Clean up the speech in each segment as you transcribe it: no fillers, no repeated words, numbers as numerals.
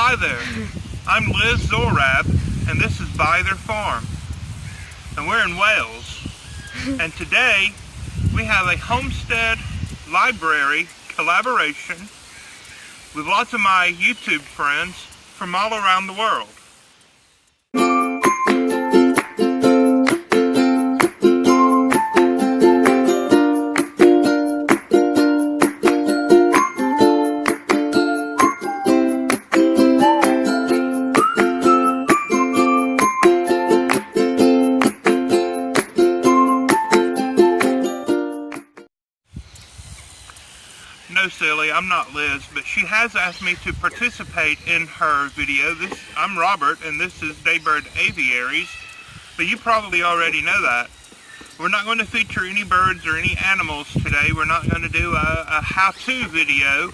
Hi there, I'm Liz Zorab, and this is By Their Farm. And we're in Wales. And today, we have a Homestead library collaboration with lots of my YouTube friends from all around the world. No, silly, I'm not Liz, but she has asked me to participate in her video. I'm Robert, and this is Daybird Aviaries, but you probably already know that. We're not going to feature any birds or any animals today. We're not going to do a how-to video.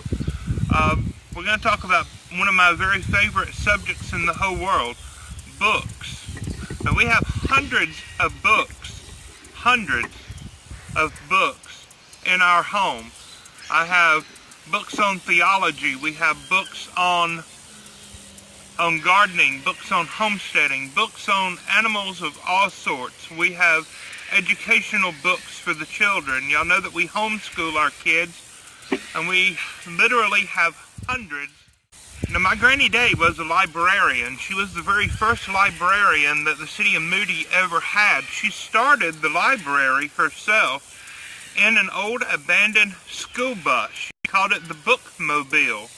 We're going to talk about one of my very favorite subjects in the whole world, books. Now, we have hundreds of books in our home. I have books on theology, we have books on gardening, books on homesteading, books on animals of all sorts. We have educational books for the children. Y'all know that we homeschool our kids, and we literally have hundreds. Now, my Granny Day was a librarian. She was the very first librarian that the city of Moody ever had. She started the library herself in an old abandoned school bus. She called it the bookmobile.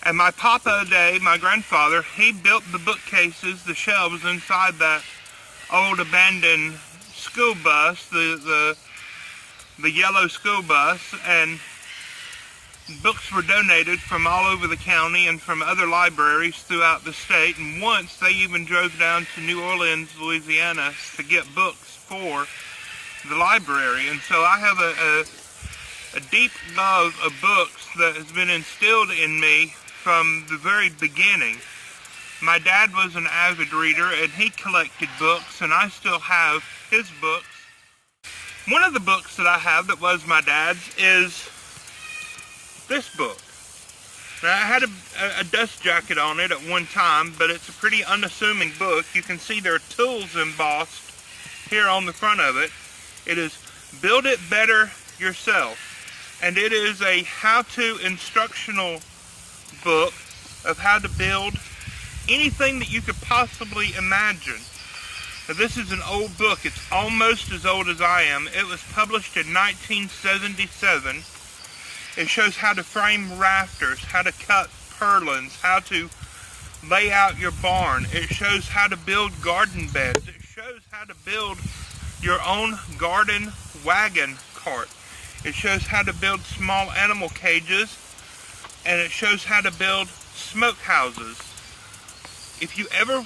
And my Papa Day, my grandfather, he built the bookcases, the shelves inside that old abandoned school bus, the yellow school bus, and books were donated from all over the county and from other libraries throughout the state. And once they even drove down to New Orleans, Louisiana to get books for the library. And so I have a deep love of books that has been instilled in me from the very beginning. My dad was an avid reader, and he collected books, and I still have his books. One of the books that I have that was my dad's is this book. Now, I had a dust jacket on it at one time, but it's a pretty unassuming book. You can see there are tools embossed here on the front of it. It is Build It Better Yourself, and it is a how-to instructional book of how to build anything that you could possibly imagine. Now, this is an old book. It's almost as old as I am. It was published in 1977. It shows how to frame rafters, how to cut purlins, how to lay out your barn. It shows how to build garden beds. It shows how to build your own garden wagon cart. It shows how to build small animal cages, and it shows how to build smokehouses. If you ever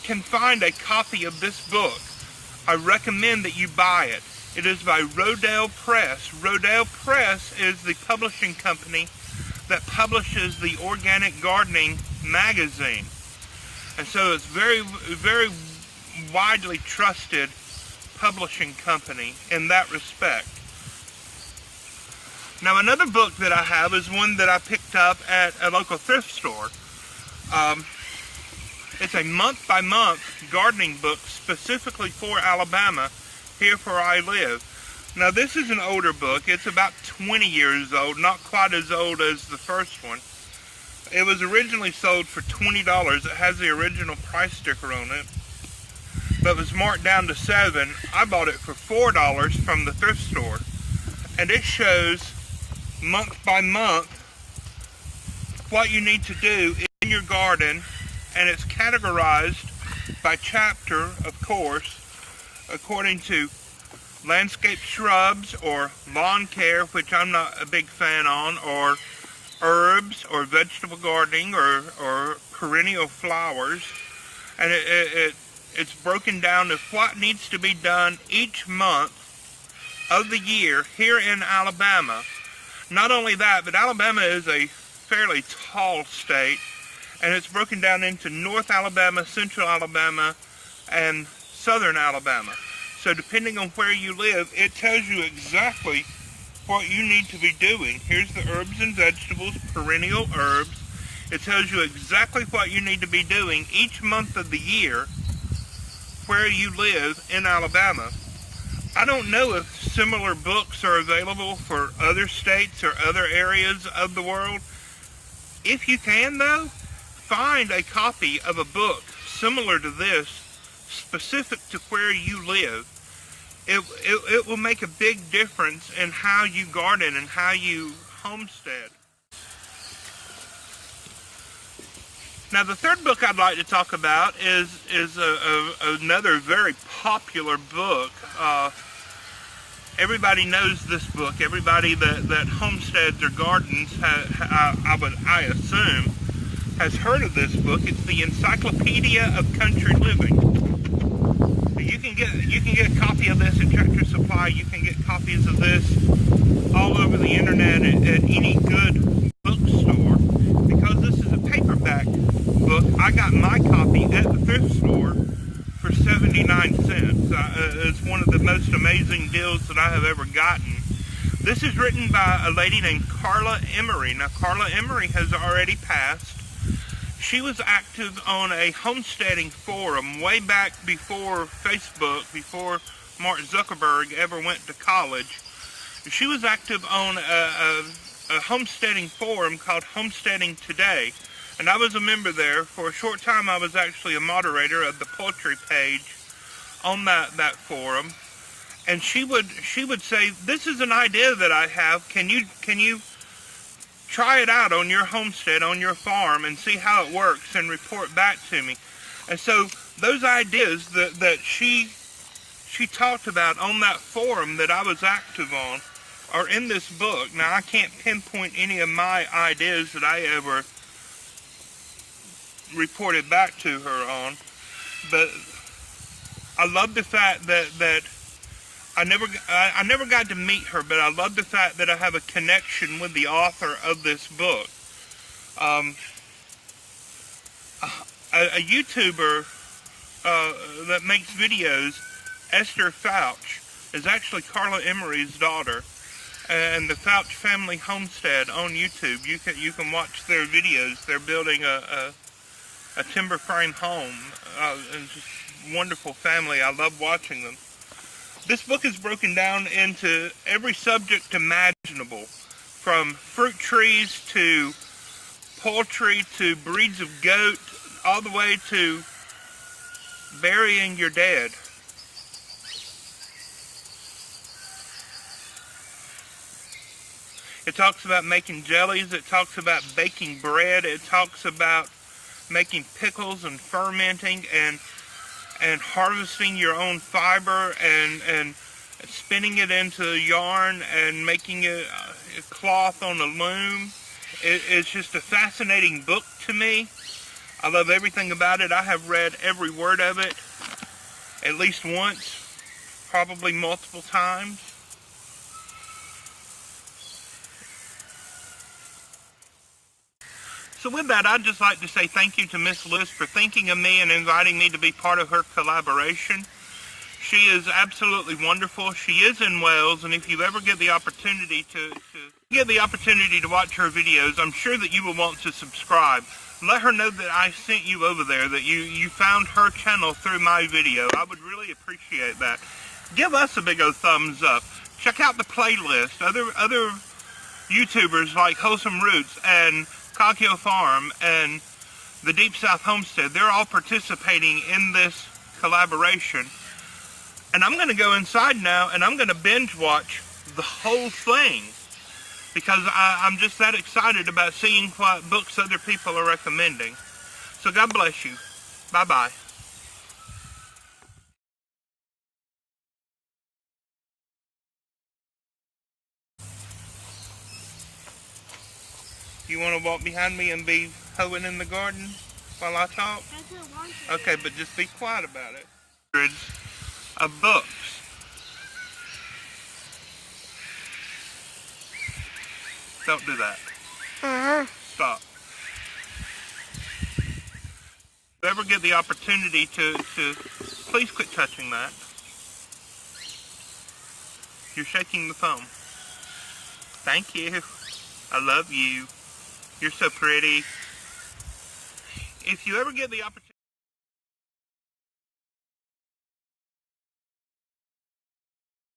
can find a copy of this book, I recommend that you buy it. It is by Rodale Press. Rodale Press is the publishing company that publishes the Organic Gardening magazine. And so it's very, very widely trusted publishing company in that respect. Now, another book that I have is one that I picked up at a local thrift store. It's a month-by-month gardening book specifically for Alabama, here where I live. Now, this is an older book. It's about 20 years old, not quite as old as the first one. It was originally sold for $20. It has the original price sticker on it, but was marked down to $7. I bought it for $4 from the thrift store, and it shows month by month what you need to do in your garden, and it's categorized by chapter, of course, according to landscape shrubs or lawn care, which I'm not a big fan on, or herbs or vegetable gardening or perennial flowers. And it's broken down as what needs to be done each month of the year here in Alabama. Not only that, but Alabama is a fairly tall state, and it's broken down into North Alabama, Central Alabama, and Southern Alabama. So depending on where you live, it tells you exactly what you need to be doing. Here's the herbs and vegetables, perennial herbs. It tells you exactly what you need to be doing each month of the year where you live in Alabama. I don't know if similar books are available for other states or other areas of the world. If you can, though, find a copy of a book similar to this, specific to where you live. It will make a big difference in how you garden and how you homestead. Now, the third book I'd like to talk about is another very popular book. Everybody knows this book. Everybody that homesteads or gardens, I assume, has heard of this book. It's the Encyclopedia of Country Living. You can get a copy of this at Tractor Supply. You can get copies of this all over the internet at any good bookstore. Because this is a paperback book, I got my copy at the thrift store for 79 cents. It's one of the most amazing deals that I have ever gotten. This is written by a lady named Carla Emery. Now, Carla Emery has already passed. She was active on a homesteading forum way back before Facebook, before Mark Zuckerberg ever went to college. She was active on a homesteading forum called Homesteading Today, and I was a member there. For a short time, I was actually a moderator of the poultry page on that forum. And she would say, "This is an idea that I have. Can you try it out on your homestead, on your farm, and see how it works, and report back to me?" And so those ideas that she talked about on that forum that I was active on are in this book. Now, I can't pinpoint any of my ideas that I ever reported back to her on, but I love the fact that I never got to meet her, but I love the fact that I have a connection with the author of this book. A YouTuber that makes videos, Esther Fouch, is actually Carla Emery's daughter, and the Fouch Family Homestead on YouTube. You can watch their videos. They're building a timber frame home. It's just a wonderful family. I love watching them. This book is broken down into every subject imaginable, from fruit trees to poultry to breeds of goat, all the way to burying your dead. It talks about making jellies, it talks about baking bread, it talks about making pickles and fermenting and harvesting your own fiber and spinning it into yarn and making it cloth on a loom. It's just a fascinating book to me. I love everything about it. I have read every word of it at least once, probably multiple times. So with that, I'd just like to say thank you to Miss Liz for thinking of me and inviting me to be part of her collaboration. She is absolutely wonderful. She is in Wales, and if you ever get the opportunity to watch her videos, I'm sure that you will want to subscribe. Let her know that I sent you over there, that you found her channel through my video. I would really appreciate that. Give us a big old thumbs up. Check out the playlist. Other YouTubers like Wholesome Roots and Coghill Farm and the Deep South Homestead, they're all participating in this collaboration. And I'm going to go inside now and I'm going to binge watch the whole thing, because I'm just that excited about seeing what books other people are recommending. So God bless you. Bye-bye. You want to walk behind me and be hoeing in the garden while I talk? I don't want to. Okay, but just be quiet about it. Hundreds of books. Don't do that. Stop. If you ever get the opportunity to please quit touching that. You're shaking the phone. Thank you. I love you. You're so pretty. if you ever get the opportunity